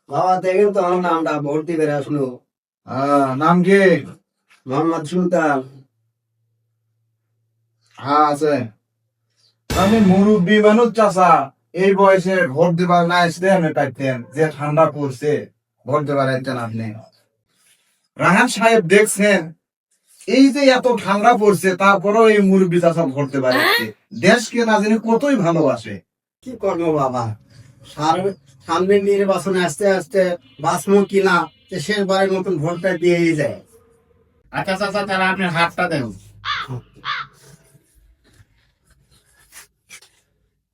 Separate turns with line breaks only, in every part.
বাবা দেখেন তো আমার নামটা ভোট দিবে আসলো।
নাম কি?
মোহাম্মদ সুলতান।
হ্যাঁ আছে। আমি মুরব্বী মানুষ চাচা, এই বয়সে ভোট দিবার না আসলে আমি পাইতেন, যে ঠান্ডা পড়ছে ভোট দিবার আইতেন আপনি। রাহান সাহেব দেখছেন, এই যে এত ঠান্ডা পড়ছে তারপরেও এই মুরব্বী চাচা ভোট দিবার আসছে, দেশকে না জানি কতই ভালোবাসে।
কি করবো বাবা, সামনে নির্বাচনে আসতে আসতে বাঁচবো কিনা, শেষবারের মতন ভোটটা দিয়েই যায়।
আচ্ছা চাচা, তাহলে আপনি হাতটা দেন।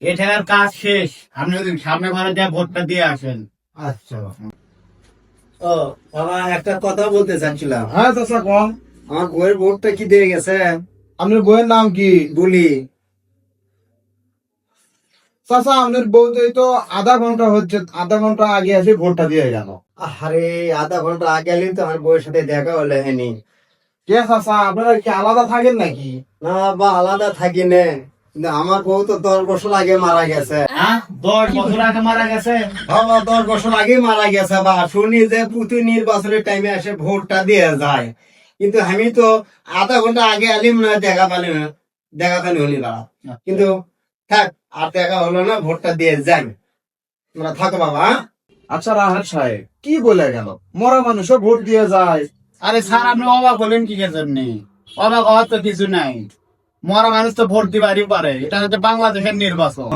এটার কাজ শেষ, আপনি যদি সামনে ঘরে দিয়ে ভোটটা দিয়ে আসেন।
আচ্ছা। ও বাবা, একটা কথা বলতে চাচ্ছিলাম।
হ্যাঁ চাচা কোন?
আমার বইয়ের ভোটটা কি দিয়ে গেছে?
আপনার বইয়ের নাম কি?
বলি
চাচা আপনার বউতেই তো আধা ঘন্টা হচ্ছে, আধা ঘন্টা আগে এসে ভোটটা দিয়ে গেল।
আরে আধা ঘন্টা আগে এলেই তো আমার বউয়ের সাথে দেখা হলো হয়নি।
কে চাচা, আপনারা কি আলাদা থাকেন নাকি?
না বা আলাদা থাকি নে, কিন্তু আমার বউ তো 10 বছর আগে মারা গেছে।
10 বছর আগে মারা গেছে?
বাবা 10 বছর আগে মারা গেছে। বা শুনি যে প্রতি নির্বাচনের টাইমে এসে ভোটটা দিয়ে যায়, কিন্তু আমি তো আধা ঘন্টা আগে আলিম না, দেখা পালি না, দেখা পানি হলি না। কিন্তু থাক, আর দেখা হলো না, ভোটটা দিয়ে যাই। তোমরা থাকো বাবা, হ্যাঁ?
আচ্ছা রাহাত সাহেব কি বলে গেল, মরা মানুষও ভোট দিয়ে যায়?
আরে স্যার, আপনি অবাক হলেন কি জন্য? অবাক হওয়ার তো কিছু নাই, মরা মানুষ তো ভোট দিবারই পারে, এটা হচ্ছে বাংলাদেশের নির্বাচন।